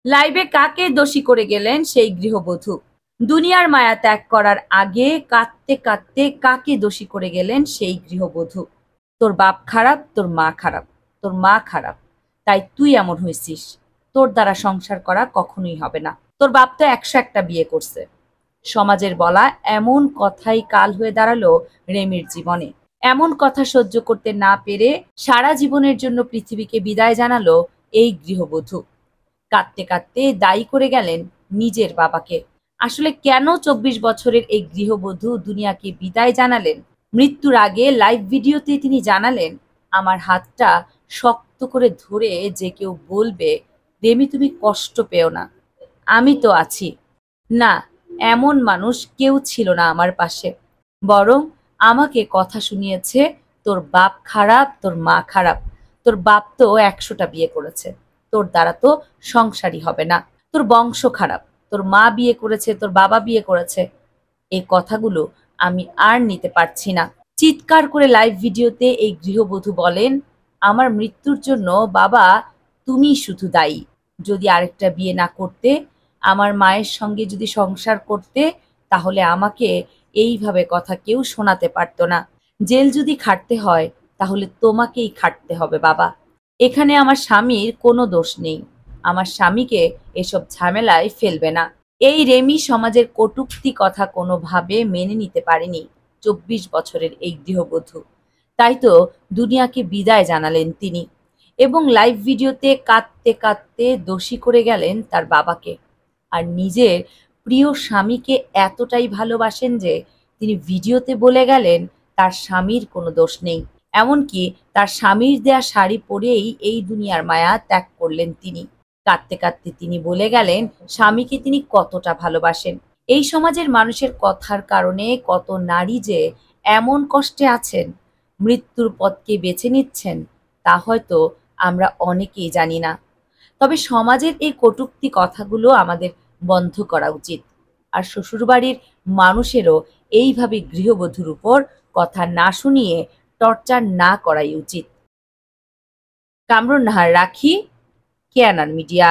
লাইভে কাকে দোষী করে গেলেন সেই গৃহবধূ? দুনিয়ার মায়া ত্যাগ করার আগে কাঁদতে কাঁদতে কাকে দোষী করে গেলেন সেই গৃহবধূ? তোর বাপ খারাপ, তোর মা খারাপ, তোর মা খারাপ, তাই তুই এমন হয়েছিস। তোর দ্বারা সংসার করা কখনোই হবে না। তোর বাপ তো ১০১টা বিয়ে করছে। সমাজের বলা এমন কথাই কাল হয়ে দাঁড়ালো রেমির জীবনে। এমন কথা সহ্য করতে না পেরে সারা জীবনের জন্য পৃথিবীকে বিদায় জানালো এই গৃহবধূ। কাঁদতে কাঁদতে দায়ী করে গেলেন নিজের বাবাকে। আসলে কেন ২৪ বছরের এই গৃহবধূ দুনিয়াকে বিদায় জানালেন? মৃত্যুর আগে লাইভ ভিডিওতে তিনি জানালেন, আমার হাতটা শক্ত করে ধরে যে কেউ বলবে, রেমি তুমি কষ্ট পেও না, আমি তো আছি। না, এমন মানুষ কেউ ছিল না আমার পাশে। বরং আমাকে কথা শুনিয়েছে, তোর বাপ খারাপ, তোর মা খারাপ। তোর বাপ তো ১০০টা বিয়ে করেছে। তোর দ্বারা তো সংসারই হবে না। তোর বংশ খারাপ। তোর মা বিয়ে করেছে, তোর বাবা বিয়ে করেছে। এই কথাগুলো আমি আর নিতে পারছি না। চিৎকার করে লাইভ ভিডিওতে এই গৃহবধূ বলেন, আমার মৃত্যুর জন্য বাবা তুমিই শুধু দায়ী। যদি আরেকটা বিয়ে না করতে, আমার মায়ের সঙ্গে যদি সংসার করতে, তাহলে আমাকে এইভাবে কথা কেউ শোনাতে পারত না। জেল যদি খাটতে হয়, তাহলে তোমাকেই খাটতে হবে বাবা। এখানে আমার স্বামীর কোনো দোষ নেই। আমার স্বামীকে এসব ঝামেলায় ফেলবে না। এই রেমি সমাজের কটূক্তি কথা কোনোভাবে মেনে নিতে পারেনি ২৪ বছরের এই গৃহবধূ। তাই তো দুনিয়াকে বিদায় জানালেন তিনি এবং লাইভ ভিডিওতে কাঁদতে কাঁদতে দোষী করে গেলেন তার বাবাকে। আর নিজের প্রিয় স্বামীকে এতটাই ভালোবাসেন যে তিনি ভিডিওতে বলে গেলেন তার স্বামীর কোনো দোষ নেই। এমনকি তার স্বামীর দেয়া শাড়ি পরেই এই দুনিয়ার মায়া ত্যাগ করলেন তিনি। কাঁদতে কাঁদতে তিনি বলে গেলেন স্বামীকে তিনি কতটা ভালোবাসেন। এই সমাজের মানুষের কথার কারণে কত নারী যে এমন কষ্টে আছেন, মৃত্যুর পথকে বেছে নিচ্ছেন, তা হয়তো আমরা অনেকেই জানি না। তবে সমাজের এই কটূক্তি কথাগুলো আমাদের বন্ধ করা উচিত। আর শ্বশুরবাড়ির মানুষেরও এইভাবে গৃহবধূর উপর কথা না শুনিয়ে টর্চার না করাই উচিত। কামরুন নাহার রাখি, কেয়ানার মিডিয়া।